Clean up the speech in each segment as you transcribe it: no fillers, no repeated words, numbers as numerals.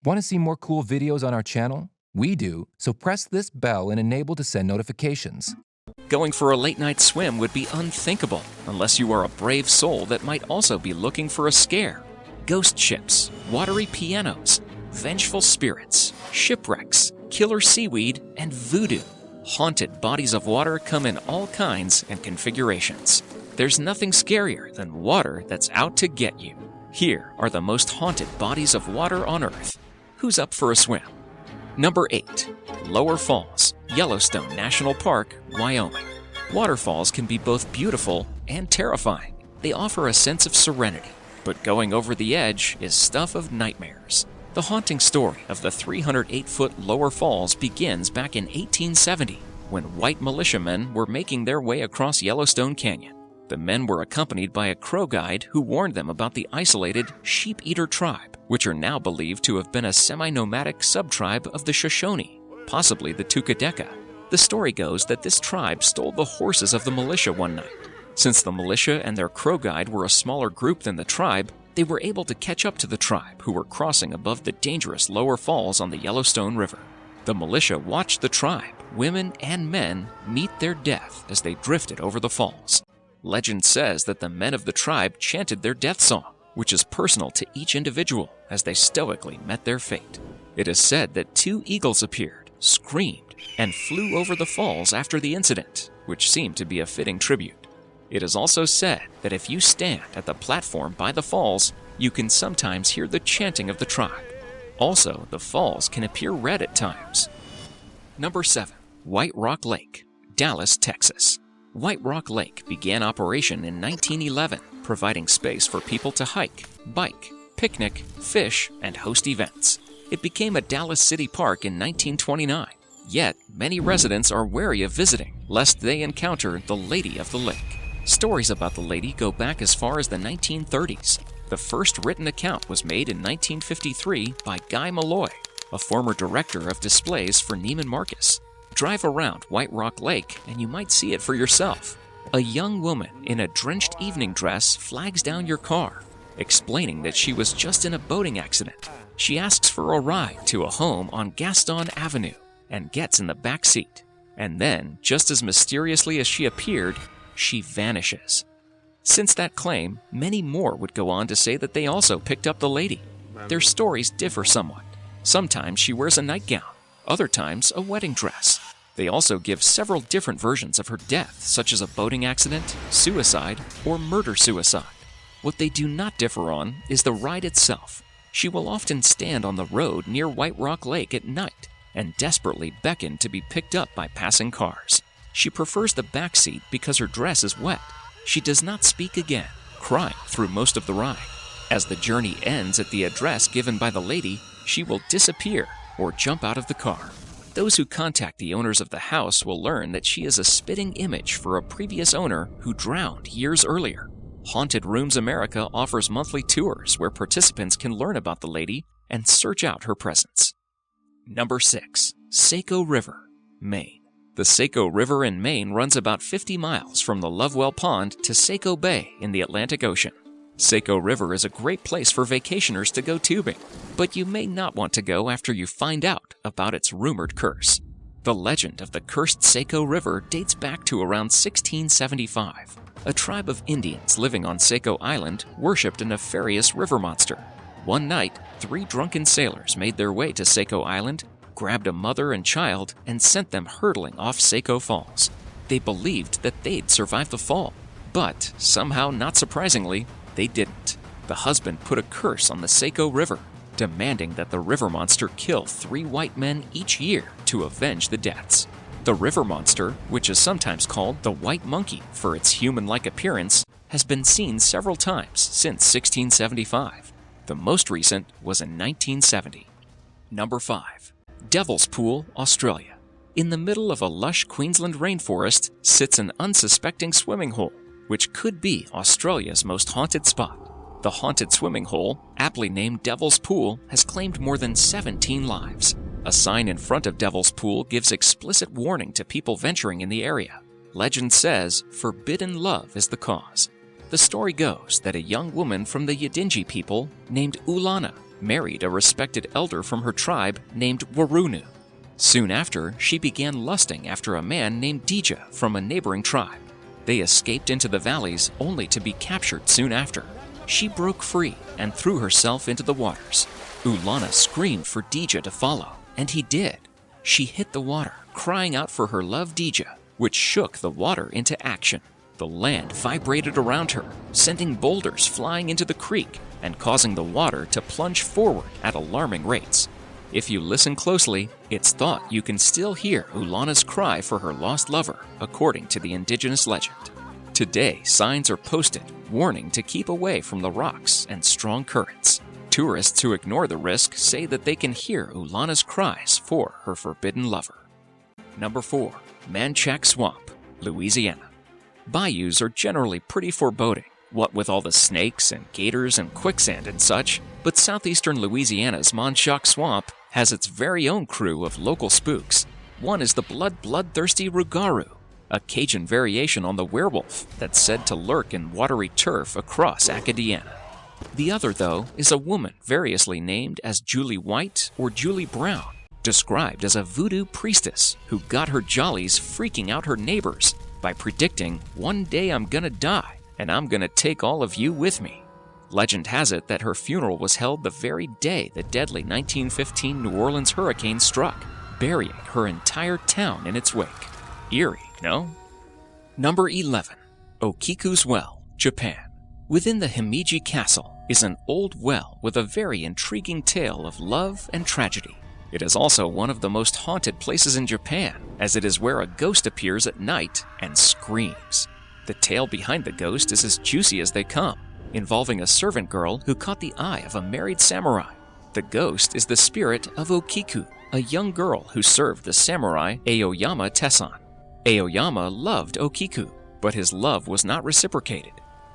Want to see more cool videos on our channel? We do, so press this bell and enable to send notifications. Going for a late-night swim would be unthinkable unless you are a brave soul that might also be looking for a scare. Ghost ships, watery pianos, vengeful spirits, shipwrecks, killer seaweed, and voodoo. Haunted bodies of water come in all kinds and configurations. There's nothing scarier than water that's out to get you. Here are the most haunted bodies of water on Earth. Who's up for a swim? Number 8. Lower Falls, Yellowstone National Park, Wyoming. Waterfalls can be both beautiful and terrifying. They offer a sense of serenity, but going over the edge is stuff of nightmares. The haunting story of the 308-foot Lower Falls begins back in 1870, when white militiamen were making their way across Yellowstone Canyon. The men were accompanied by a Crow guide who warned them about the isolated sheep-eater tribe, which are now believed to have been a semi-nomadic sub-tribe of the Shoshone, possibly the Tukadeka. The story goes that this tribe stole the horses of the militia one night. Since the militia and their Crow guide were a smaller group than the tribe, they were able to catch up to the tribe, who were crossing above the dangerous Lower Falls on the Yellowstone River. The militia watched the tribe, women and men, meet their death as they drifted over the falls. Legend says that the men of the tribe chanted their death song, which is personal to each individual as they stoically met their fate. It is said that 2 eagles appeared, screamed, and flew over the falls after the incident, which seemed to be a fitting tribute. It is also said that if you stand at the platform by the falls, you can sometimes hear the chanting of the tribe. Also, the falls can appear red at times. Number 7. White Rock Lake, Dallas, Texas. White Rock Lake began operation in 1911, providing space for people to hike, bike, picnic, fish, and host events. It became a Dallas City Park in 1929, yet many residents are wary of visiting, lest they encounter the Lady of the Lake. Stories about the lady go back as far as the 1930s. The first written account was made in 1953 by Guy Malloy, a former director of displays for Neiman Marcus. Drive around White Rock Lake and you might see it for yourself. A young woman in a drenched evening dress flags down your car, explaining that she was just in a boating accident. She asks for a ride to a home on Gaston Avenue and gets in the back seat. And then, just as mysteriously as she appeared, she vanishes. Since that claim, many more would go on to say that they also picked up the lady. Their stories differ somewhat. Sometimes she wears a nightgown, other times a wedding dress. They also give several different versions of her death, such as a boating accident, suicide, or murder-suicide. What they do not differ on is the ride itself. She will often stand on the road near White Rock Lake at night and desperately beckon to be picked up by passing cars. She prefers the back seat because her dress is wet. She does not speak again, crying through most of the ride. As the journey ends at the address given by the lady, she will disappear or jump out of the car. Those who contact the owners of the house will learn that she is a spitting image for a previous owner who drowned years earlier. Haunted Rooms America offers monthly tours where participants can learn about the lady and search out her presence. Number 6. Seco River, Maine. The Seco River in Maine runs about 50 miles from the Lovewell Pond to Seco Bay in the Atlantic Ocean. Seco River is a great place for vacationers to go tubing, but you may not want to go after you find out about its rumored curse. The legend of the cursed Seco River dates back to around 1675. A tribe of Indians living on Seco Island worshipped a nefarious river monster. One night, 3 drunken sailors made their way to Seco Island, grabbed a mother and child, and sent them hurtling off Seco Falls. They believed that they'd survive the fall, but somehow, not surprisingly, they didn't. The husband put a curse on the Seco River, demanding that the river monster kill 3 white men each year to avenge the deaths. The river monster, which is sometimes called the white monkey for its human-like appearance, has been seen several times since 1675. The most recent was in 1970. Number 5. Devil's Pool, Australia. In the middle of a lush Queensland rainforest sits an unsuspecting swimming hole, which could be Australia's most haunted spot. The haunted swimming hole, aptly named Devil's Pool, has claimed more than 17 lives. A sign in front of Devil's Pool gives explicit warning to people venturing in the area. Legend says, forbidden love is the cause. The story goes that a young woman from the Yidinji people named Ulana married a respected elder from her tribe named Warunu. Soon after, she began lusting after a man named Dija from a neighboring tribe. They escaped into the valleys only to be captured soon after. She broke free and threw herself into the waters. Ulana screamed for Dija to follow, and he did. She hit the water, crying out for her love Dija, which shook the water into action. The land vibrated around her, sending boulders flying into the creek and causing the water to plunge forward at alarming rates. If you listen closely, it's thought you can still hear Ulana's cry for her lost lover, according to the indigenous legend. Today, signs are posted warning to keep away from the rocks and strong currents. Tourists who ignore the risk say that they can hear Ulana's cries for her forbidden lover. Number 4. Manchac Swamp, Louisiana. Bayous are generally pretty foreboding, what with all the snakes and gators and quicksand and such, but southeastern Louisiana's Manchac Swamp has its very own crew of local spooks. One is the bloodthirsty Rougarou, a Cajun variation on the werewolf that's said to lurk in watery turf across Acadiana. The other, though, is a woman variously named as Julie White or Julie Brown, described as a voodoo priestess who got her jollies freaking out her neighbors by predicting, "One day I'm gonna die, and I'm gonna take all of you with me." Legend has it that her funeral was held the very day the deadly 1915 New Orleans hurricane struck, burying her entire town in its wake. Eerie, no? Number 11. Okiku Swell, Japan. Within the Himeji Castle is an old well with a very intriguing tale of love and tragedy. It is also one of the most haunted places in Japan, as it is where a ghost appears at night and screams. The tale behind the ghost is as juicy as they come, involving a servant girl who caught the eye of a married samurai. The ghost is the spirit of Okiku, a young girl who served the samurai Aoyama Tessan. Aoyama loved Okiku, but his love was not reciprocated.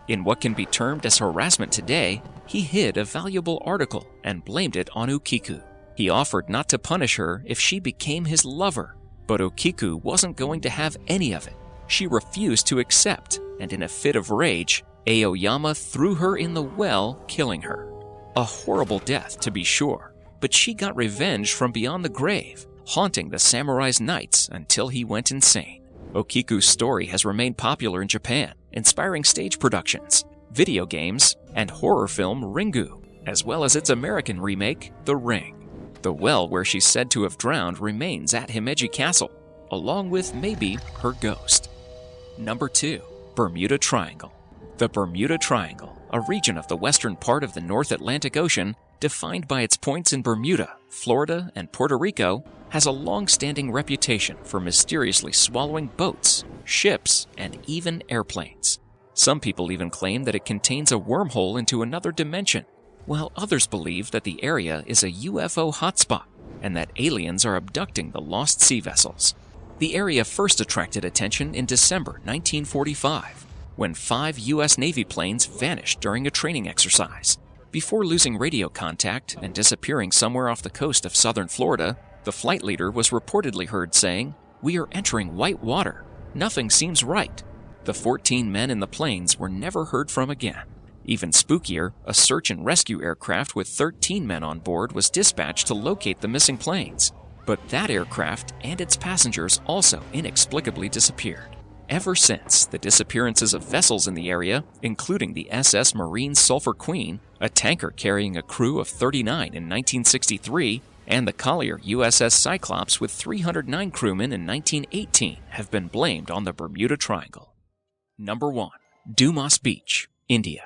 In what can be termed as harassment today, he hid a valuable article and blamed it on Okiku. He offered not to punish her if she became his lover, but Okiku wasn't going to have any of it. She refused to accept, and in a fit of rage, Aoyama threw her in the well, killing her. A horrible death, to be sure, but she got revenge from beyond the grave, haunting the samurai's nights until he went insane. Okiku's story has remained popular in Japan, inspiring stage productions, video games, and horror film Ringu, as well as its American remake, The Ring. The well where she's said to have drowned remains at Himeji Castle, along with maybe her ghost. Number 2. Bermuda Triangle. The Bermuda Triangle, a region of the western part of the North Atlantic Ocean, defined by its points in Bermuda, Florida, and Puerto Rico, has a long-standing reputation for mysteriously swallowing boats, ships, and even airplanes. Some people even claim that it contains a wormhole into another dimension, while others believe that the area is a UFO hotspot and that aliens are abducting the lost sea vessels. The area first attracted attention in December 1945, when 5 U.S. Navy planes vanished during a training exercise. Before losing radio contact and disappearing somewhere off the coast of southern Florida, the flight leader was reportedly heard saying, "We are entering white water. Nothing seems right." The 14 men in the planes were never heard from again. Even spookier, a search and rescue aircraft with 13 men on board was dispatched to locate the missing planes. But that aircraft and its passengers also inexplicably disappeared. Ever since, the disappearances of vessels in the area, including the SS Marine Sulphur Queen, a tanker carrying a crew of 39 in 1963, and the collier USS Cyclops with 309 crewmen in 1918, have been blamed on the Bermuda Triangle. Number 1. Dumas Beach, India.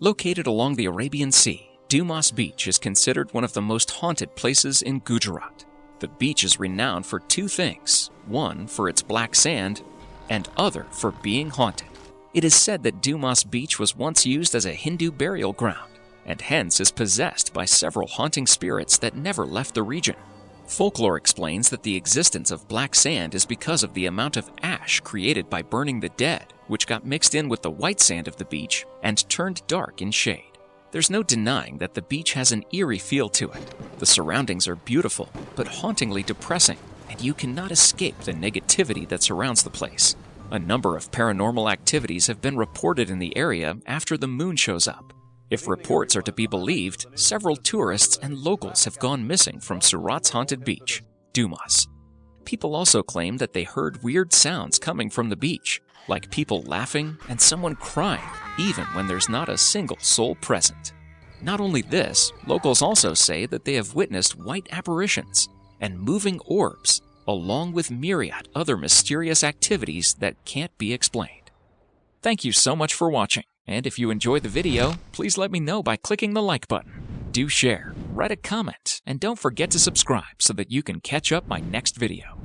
Located along the Arabian Sea, Dumas Beach is considered one of the most haunted places in Gujarat. The beach is renowned for 2 things, one for its black sand, and other for being haunted. It is said that Dumas Beach was once used as a Hindu burial ground, and hence is possessed by several haunting spirits that never left the region. Folklore explains that the existence of black sand is because of the amount of ash created by burning the dead, which got mixed in with the white sand of the beach and turned dark in shade. There's no denying that the beach has an eerie feel to it. The surroundings are beautiful, but hauntingly depressing, and you cannot escape the negativity that surrounds the place. A number of paranormal activities have been reported in the area after the moon shows up. If reports are to be believed, several tourists and locals have gone missing from Surat's haunted beach, Dumas. People also claim that they heard weird sounds coming from the beach, like people laughing and someone crying, even when there's not a single soul present. Not only this, locals also say that they have witnessed white apparitions and moving orbs, along with myriad other mysterious activities that can't be explained. Thank you so much for watching, and if you enjoyed the video, please let me know by clicking the like button. Do share, write a comment, and don't forget to subscribe so that you can catch up my next video.